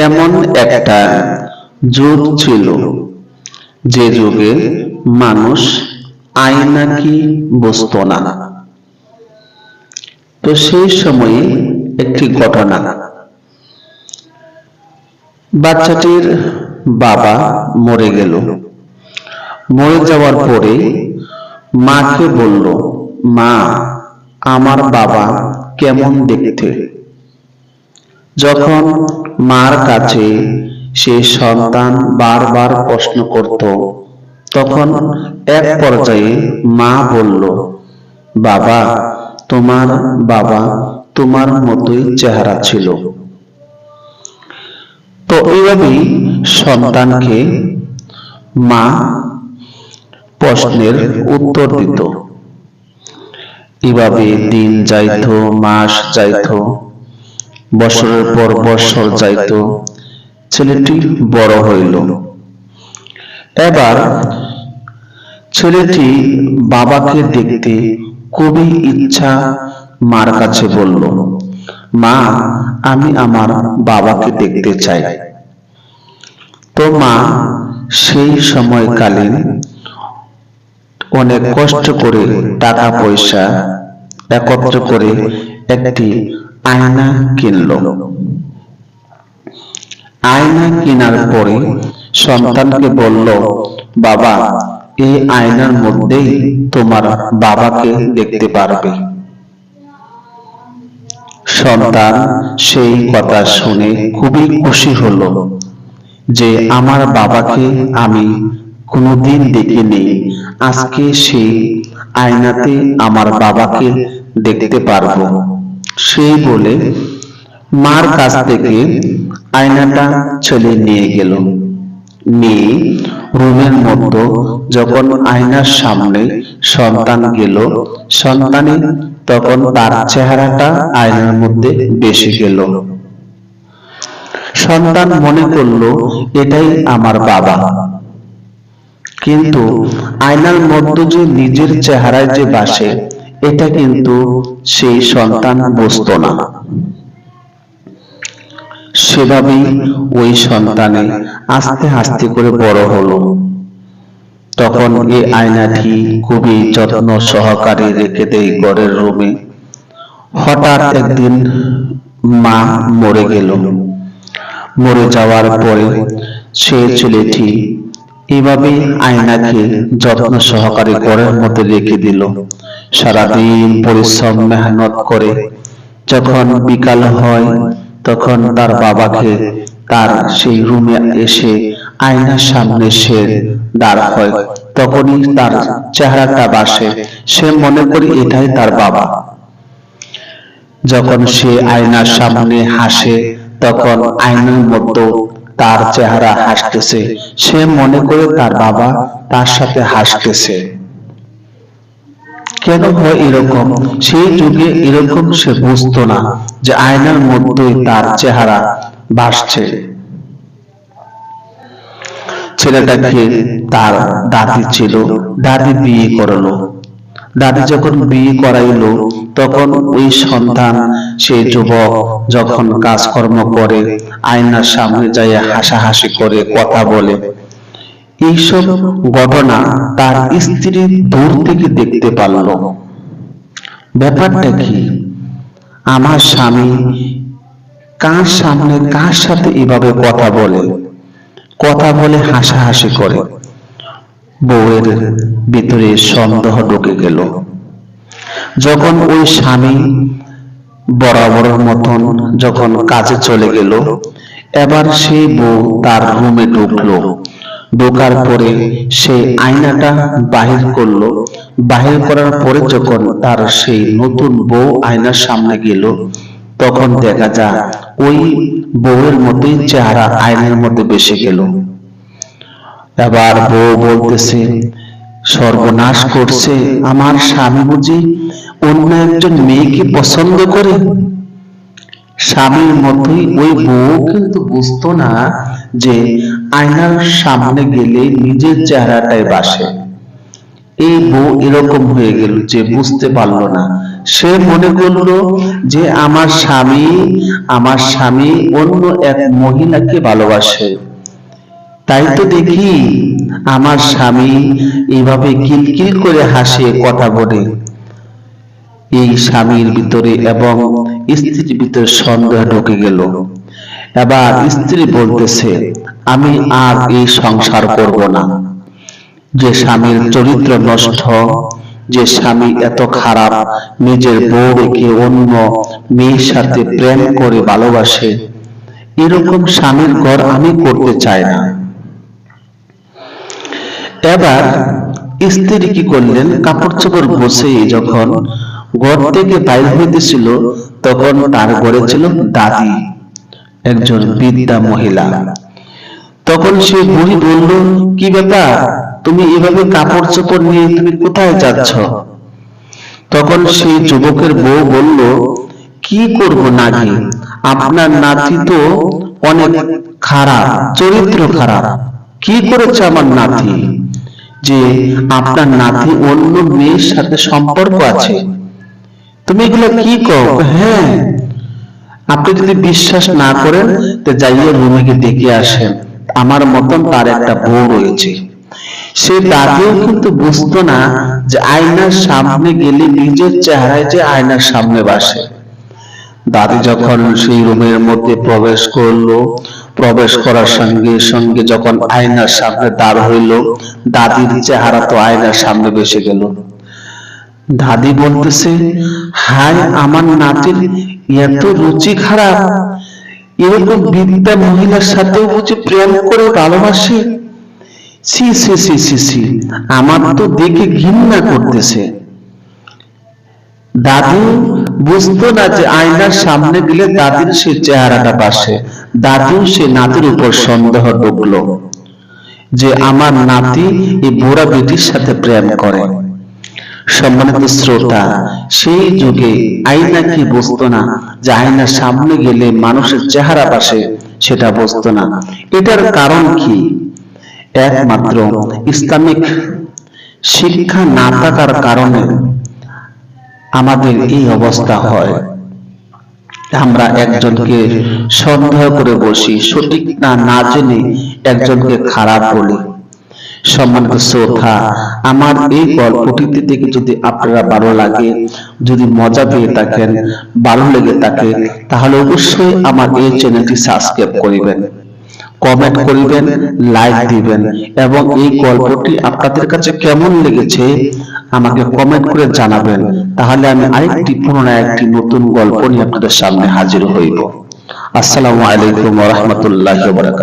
এমন একটা যুগ ছিল যে যুগে মানুষ আয়না কি বুঝতো না। তো সেই সময়ে একটি ঘটনা, বাচ্চাটির বাবা মরে গেল। মরে যাওয়ার পরে মাকে বলল, মা, আমার বাবা কেমন দেখতে? যখন মার কাছে সে সন্তান বারবার প্রশ্ন করত, তখন এক পর্যায়ে মা বলল, বাবা, তোমার বাবা তোমার মতোই চেহারা ছিল। তো এইভাবেই সন্তানকে মা প্রশ্নের উত্তর দিত। এভাবে দিন যাইতো, মাস যাইতো, বছরের পর বছর যাইতো, ছেলেটি বড় হইল। এবার ছেলেটি বাবাকে দেখতে খুবই ইচ্ছা মার কাছে বলল, মা, আমি আমার বাবাকে দেখতে চাই। তো মা সেই সময়কালীন অনেক কষ্ট করে টাকা পয়সা একত্র করে একটি আয়না কিনল। আয়না কেনার পরে সন্তানকে বলল, বাবা, এই আয়নার মধ্যেই তোমার বাবাকে দেখতে পারবে। সন্তান সেই কথা শুনে খুবই খুশি হলো যে আমার বাবাকে আমি কোনোদিন দেখিনি, আজকে সেই আয়নাতে আমার বাবাকে দেখতে পারবো। সেই বলে মার কাছ থেকে আয়নাটা ছেলে নিয়ে গেল। নিয়ে রুমের মধ্যে যখন আয়নার সামনে সন্তান গেল, সন্তানে তখন তার চেহারাটা আয়নার মধ্যে ভেসে গেল। সন্তান মনে করলো এটাই আমার বাবা, কিন্তু আয়নার মধ্যে যে নিজের চেহারায় যে ভাসে, এটা কিন্তু সেই সন্তান বুঝতো না। সেভাবেই ওই সন্তানে আস্তে আস্তে করে বড় হলো। তখন এই আয়নাটি খুবই যত্ন সহকারে রেখে দেয় ঘরের রুমে। হঠাৎ একদিন মা মরে গেল। মরে যাওয়ার পরে সে ছেলেটি এভাবে আয়নাকে যত্ন সহকারে ঘরের মধ্যে রেখে দিল। সারাদিন পরিশ্রম মেহনত করে যখন বিকাল হয়, তখন তার বাবাকে তার সেই রুমে এসে আয়নার সামনে সে দাঁড় হয়। তখনই তার চেহারাটা ভাসে, সে মনে করে এটাই তার বাবা। যখন সে আয়নার সামনে হাসে, তখন আয়নার মধ্যে তার চেহারা হাসতেছে, সে মনে করে তার বাবা তার সাথে হাসতেছে। কেন হয় এরকম? সেই যুগে এরকম সে বুঝতো না যে আয়নার মধ্যেই তার চেহারা ভাসছে। ছেলেটাকে তার দাদি ছিল, দাদি বিয়ে করলো। দাদি যখন বিয়ে করাইলো, তখন ওই সন্তান সে যুবক যখন কাজকর্ম করে, আয়নার সামনে যাই হাসাহাসি করে কথা বলে, এইসব ঘটনা তার স্ত্রী দূর থেকে দেখতে পারলো। ব্যাপারটা কি? আমার স্বামী কার সামনে কার সাথে এভাবে কথা বলে হাসাহাসি করে। বউয়ের ভিতরে সন্দেহ ঢুকে গেল। যখন ওই স্বামী বরাবরের মতন যখন কাজে চলে গেল, এবার সেই বউ তার রুমে ঢুকলো। ঢোকার পরে সে আয়নাটা বাহির করলো। বাহির করার পরে যখন তার সেই নতুন বউ আয়নার সামনে গেল, তখন দেখা যায় ওই বউয়ের মতোই চেহারা আয়নার মধ্যে ভেসে গেল। এবার বউ বলতেছে, সর্বনাশ করছে, আমার স্বামী বুঝি অন্য একজন মেয়েকে পছন্দ করে। স্বামীর মতোই ওই বউ কিন্তু বুঝতো না যে আয়নার সামনে গেলে নিজের চেহারাটাই ভাসে। এই বউ এরকম হয়ে গেল যে বুঝতে পারলো না সে মনে করলো যে আমার স্বামী অন্য এক মহিলাকে ভালোবাসে। তাই তো দেখি আমার স্বামী এইভাবে কিলকিল করে হাসে, কথা বলে। এই স্বামীর ভিতরে এবং স্ত্রীর ভিতরে সন্দেহ ঢুকে গেল। এবার স্ত্রী বলতেছে, আমি আর এই সংসার করব না। যে স্বামীর চরিত্র নষ্ট, যে স্বামী এত খারাপ, নিজের বউ রেখে অন্য মেয়ের সাথে প্রেম করে ভালোবাসে, এরকম স্বামীর ঘর আমি করতে চাই না। এবার স্ত্রী কি করলেন, কাপড় চোপড় বসে যখন ঘর থেকে বাইর হইতেছিল, তখন তার ঘরে ছিল দাদি, একজন বৃদ্ধা মহিলা। তখন সে বুড়ি বলল, কি ব্যাপার, তুমি এভাবে কাপড় চোপড় নিয়ে তুমি কোথায় যাচ্ছ? তখন সেই যুবকের বউ বলল, কি করব নাকি, আপনার নাতি তো অনেক খারাপ, চরিত্র খারাপ। কি করেছে আমার নাতি যে আপনার নাতি অন্য মেয়ের সাথে সম্পর্ক আছে? তুমি এগুলো কি কও? হ্যাঁ, আপনি যদি বিশ্বাস না করেন তো যাইয়ে রুমে গিয়ে দেখে আসেন, আমার মতন তার একটা বউ রয়েছে। সে দাদিও কিন্তু বুঝতো না যে আয়নার সামনে গেলে নিজের চেহারায় যে আয়নার সামনে বসে। দাদি যখন সেই রুমের মধ্যে প্রবেশ করলো, প্রবেশ করার সঙ্গে সঙ্গে যখন আয়নার সামনে দাঁড় হইল, দাদির চেহারা তো আয়নার সামনে বসে গেল। দাদি বলতেছে, হায়, আমার নাতির এত রুচি খারাপ, এরকম বৃদ্ধা মহিলার সাথেও বুঝি প্রেম করে ভালোবাসে। সি সি সি সি সি, আমার তো দেখে ঘৃণা করতেছে। দাদু বুঝতো না যে আয়নার সামনে গেলে দাদির সে চেহারাটা বাসে। দাদু সে নাতির উপর সন্দেহ ঢুকলো যে আমার নাতি এই বুড়া বেটির সাথে প্রেম করে। সম্মানিত শ্রোতা, সেই যুগে আয়না কি বুঝতো না যে আয়নার সামনে গেলে মানুষের চেহারা বাসে, সেটা বুঝতো না। এটার কারণ কি? একমাত্র ইসলামিক শিক্ষা না থাকার কারণে আমাদের এই অবস্থা হয়। আমরা একজনকে সন্দেহ করে বসি, সঠিক না জেনে একজনকে খারাপ বলি। সম্মানিত শ্রোতা, আমার এই গল্পটিতে থেকে যদি আপনারা ভালো লাগে, যদি মজা পেয়ে থাকেন, ভালো লেগে থাকে, তাহলে অবশ্যই আমার এই চ্যানেলটি সাবস্ক্রাইব করিবেন, কমেন্ট করিবেন, লাইক দিবেন এবং এই গল্পটি আপনাদের কাছে কেমন লেগেছে আমাকে কমেন্ট করে জানাবেন। তাহলে আমি পুনরায় একটি নতুন গল্প নিয়ে আপনাদের সামনে হাজির হইব। আসসালামু আলাইকুম ওয়া রাহমাতুল্লাহি ওয়া বারাকাতুহু।